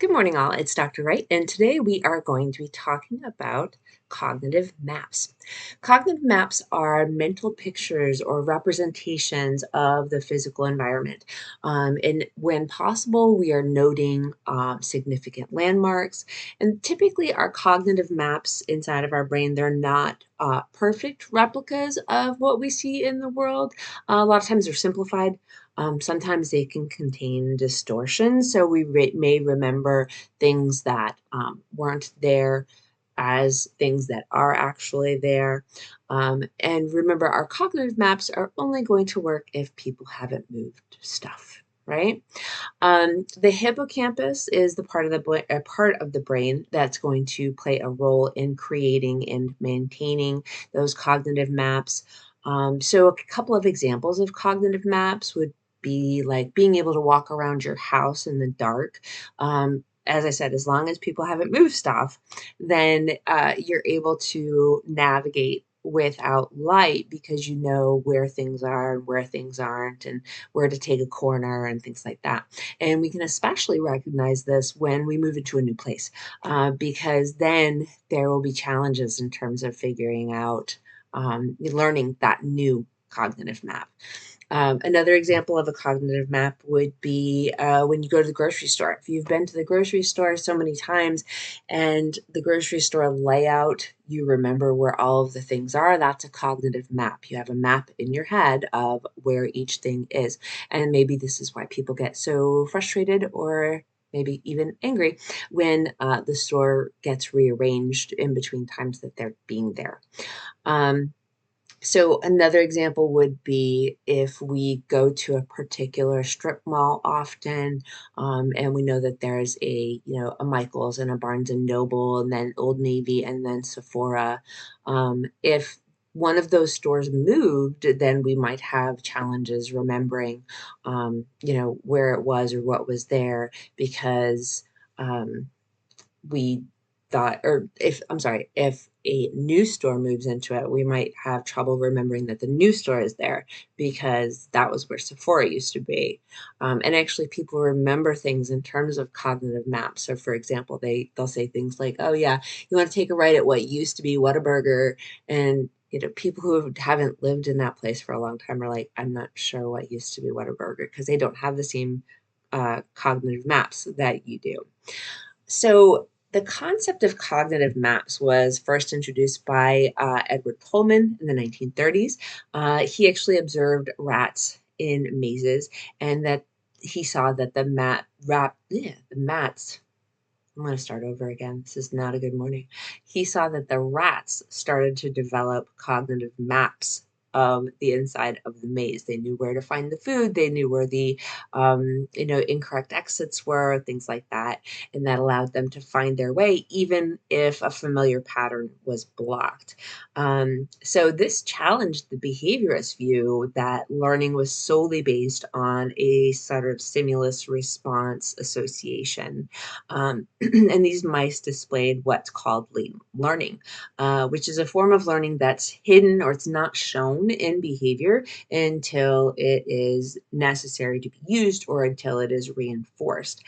Good morning, all. It's Dr. Wright, and today we are going to be talking about cognitive maps. Cognitive maps are mental pictures or representations of the physical environment. And when possible, we are noting significant landmarks. And typically, our cognitive maps inside of our brain, they're not perfect replicas of what we see in the world. A lot of times they're simplified. Sometimes they can contain distortion, so we may remember things that weren't there as things that are actually there. And remember, our cognitive maps are only going to work if people haven't moved stuff, right? The hippocampus is the part of the brain that's going to play a role in creating and maintaining those cognitive maps. So a couple of examples of cognitive maps would be like being able to walk around your house in the dark. As I said, as long as people haven't moved stuff, then you're able to navigate without light because you know where things are and where things aren't, and where to take a corner and things like that. And we can especially recognize this when we move into a new place, because then there will be challenges in terms of figuring out, learning that new cognitive map. Another example of a cognitive map would be when you go to the grocery store. If you've been to the grocery store so many times and the grocery store layout, you remember where all of the things are, that's a cognitive map. You have a map in your head of where each thing is. And maybe this is why people get so frustrated or maybe even angry when the store gets rearranged in between times that they're being there. Um, so another example would be if we go to a particular strip mall often, and we know that there's a Michael's and a Barnes and Noble, and then Old Navy, and then Sephora. If one of those stores moved, then we might have challenges remembering, where it was or what was there because um, we thought, or if I'm sorry, if a new store moves into it, we might have trouble remembering that the new store is there because that was where Sephora used to be. And actually, people remember things in terms of cognitive maps. So, for example, they'll say things like, "Oh yeah, you want to take a ride at what used to be Whataburger," and people who haven't lived in that place for a long time are like, "I'm not sure what used to be Whataburger," because they don't have the same cognitive maps that you do. So, the concept of cognitive maps was first introduced by Edward Pullman in the 1930s. He actually observed rats in mazes, and that he saw that the mats. I'm going to start over again. This is not a good morning. He saw that the rats started to develop cognitive maps of the inside of the maze. They knew where to find the food. They knew where the incorrect exits were, things like that, and that allowed them to find their way, even if a familiar pattern was blocked. So this challenged the behaviorist view that learning was solely based on a sort of stimulus response association. And these mice displayed what's called latent learning, which is a form of learning that's hidden or it's not shown in behavior until it is necessary to be used or until it is reinforced.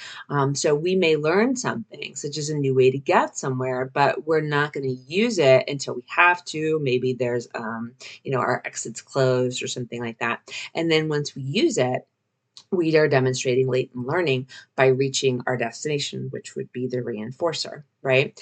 So we may learn something, such as a new way to get somewhere, but we're not going to use it until we have to. Maybe there's, our exit's closed or something like that. And then once we use it, we are demonstrating latent learning by reaching our destination, which would be the reinforcer, right?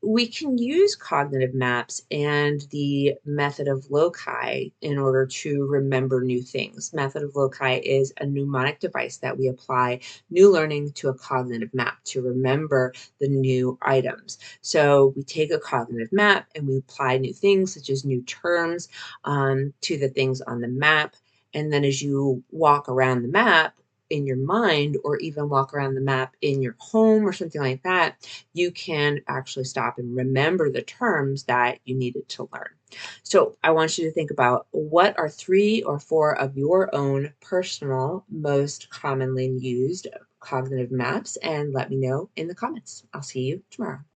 We can use cognitive maps and the method of loci in order to remember new things. Method of loci is a mnemonic device that we apply new learning to a cognitive map to remember the new items. So we take a cognitive map and we apply new things, such as new terms, to the things on the map. And then as you walk around the map in your mind, or even walk around the map in your home or something like that, you can actually stop and remember the terms that you needed to learn. So I want you to think about what are 3 or 4 of your own personal, most commonly used cognitive maps, and let me know in the comments. I'll see you tomorrow.